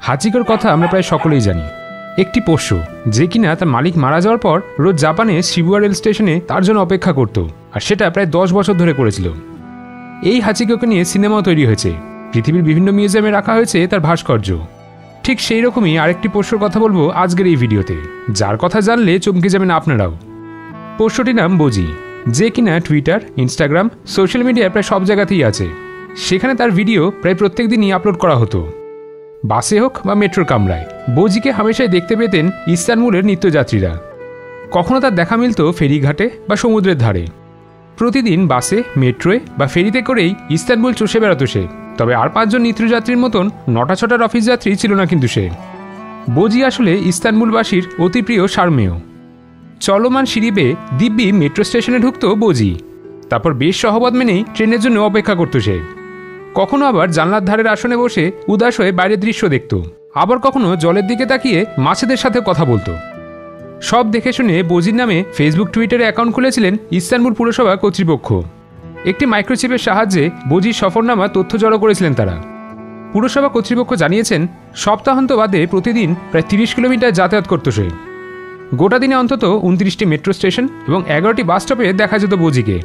হাচিকোর কথা আমরা প্রায় সকলেই জানি। একটি পোষ্য যে কিনা তার মালিক মারা যাওয়ার পর রোজ জাপানে শিবুয়া রেল স্টেশনে তার জন্য অপেক্ষা করত, আর সেটা প্রায় 10 বছর ধরে করেছিল। এই হাচিকোকে নিয়ে সিনেমাও তৈরি হয়েছে, পৃথিবীর বিভিন্ন মিউজিয়ামে রাখা হয়েছে তার ভাস্কর্য। ঠিক সেই রকমই আরেকটি পোষ্যর কথা বলবো আজকের এই ভিডিওতে, যার কথা জানলে চমকে যাবেন আপনারাও। পোষ্যটির নাম বোজি, যে কিনা টুইটার, ইনস্টাগ্রাম, সোশ্যাল মিডিয়ায় প্রায় সব জায়গাতেই আছে। সেখানে তার ভিডিও প্রায় প্রত্যেক দিনই আপলোড করা হতো, বাসে হোক বা মেট্রোর কামরায়। বোজিকে হামেশাই দেখতে পেতেন ইস্তানবুলের নিত্যযাত্রীরা। কখনো তার দেখা মিলত ফেরিঘাটে বা সমুদ্রের ধারে। প্রতিদিন বাসে, মেট্রোয় বা ফেরিতে করেই ইস্তানবুল চষে বেড়াতো সে। তবে আর 5 জন নিত্যযাত্রীর মতন 9টা 6টার অফিস যাত্রী ছিল না কিন্তু সে। বোজি আসলে ইস্তানবুলবাসীর অতি প্রিয় সারমেয়। চলমান সিঁড়ি বেয়ে দিব্যি মেট্রো স্টেশনে ঢুকতো বোজি, তারপর বেশ সহবত মেনেই ট্রেনের জন্য অপেক্ষা করতো সে। কখনো আবার জানলার ধারের আসনে বসে উদাস হয়ে বাইরের দৃশ্য দেখত, আবার কখনো জলের দিকে তাকিয়ে মাছেদের সাথে কথা বলতো। সব দেখে শুনে বোজির নামে ফেসবুক, টুইটারে অ্যাকাউন্ট খুলেছিলেন ইস্তানবুল পুরসভা কর্তৃপক্ষ। একটি মাইক্রোচিপের সাহায্যে বোজির সফরনামা তথ্য জড়ো করেছিলেন তারা। পুরসভা কর্তৃপক্ষ জানিয়েছেন সপ্তাহান্ত বাদে প্রতিদিন প্রায় 30 কিলোমিটার যাতায়াত করত সে। গোটা দিনে অন্তত 29টি মেট্রো স্টেশন এবং 11টি বাস স্টপে দেখা যেত বোজিকে।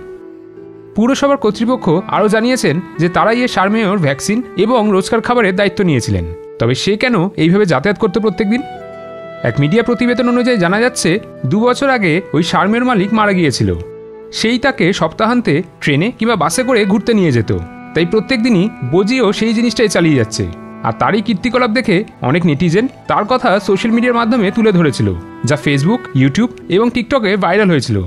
পুরসভার কর্তৃপক্ষ আরও জানিয়েছেন যে তারাই এই সারমেয়র ভ্যাকসিন এবং রোজকার খাবারের দায়িত্ব নিয়েছিলেন। তবে সে কেন এইভাবে যাতায়াত করতো প্রত্যেকদিন? এক মিডিয়া প্রতিবেদন অনুযায়ী জানা যাচ্ছে 2 বছর আগে ওই সারমেয়র মালিক মারা গিয়েছিল। সেই তাকে সপ্তাহান্তে ট্রেনে কিংবা বাসে করে ঘুরতে নিয়ে যেত। তাই প্রত্যেক দিনই বোজিও সেই জিনিসটাই চালিয়ে যাচ্ছে। আর তারই কীর্তিকলাপ দেখে অনেক নেটিজেন তার কথা সোশ্যাল মিডিয়ার মাধ্যমে তুলে ধরেছিল, যা ফেসবুক, ইউটিউব এবং টিকটকে ভাইরাল হয়েছিল।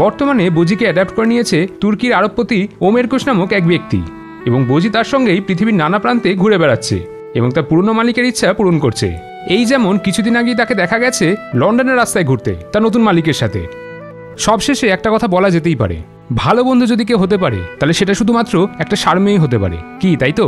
বর্তমানে বোজিকে অ্যাডাপ্ট করে নিয়েছে তুর্কির আরবপতি ওমেরকুশ নামক এক ব্যক্তি, এবং বোজি তার সঙ্গেই পৃথিবীর নানা প্রান্তে ঘুরে বেড়াচ্ছে এবং তার পুরনো মালিকের ইচ্ছা পূরণ করছে। এই যেমন কিছুদিন আগেই তাকে দেখা গেছে লন্ডনের রাস্তায় ঘুরতে তার নতুন মালিকের সাথে। সবশেষে একটা কথা বলা যেতেই পারে, ভালো বন্ধু যদি কেউ হতে পারে তাহলে সেটা শুধুমাত্র একটা সারমেয়ই হতে পারে, কি তাই তো?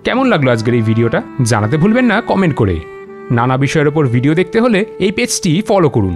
কেমন লাগলো আজকের এই ভিডিওটা জানাতে ভুলবেন না কমেন্ট করে। নানা বিষয়ের ওপর ভিডিও দেখতে হলে এই পেজটি ফলো করুন।